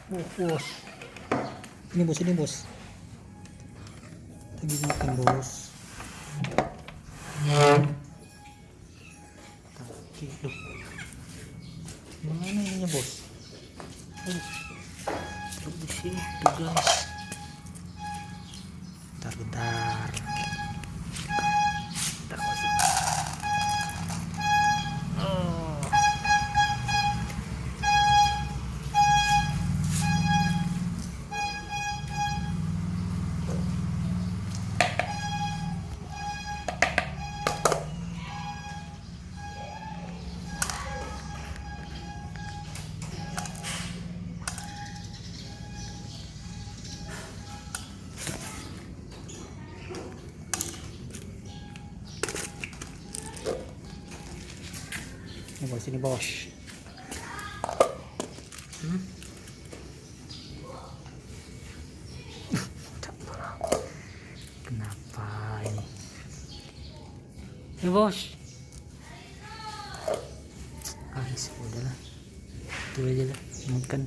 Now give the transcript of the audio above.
Bos. Ini bos. Lagi makan bos. Kaki, duh. Mana ininya bos? Taruh di sini tuh guys. Bentar. Bentar bos. Oh. Ini bos. Kenapa ini? Ini bos. Udahlah. Itu aja lah. Makan.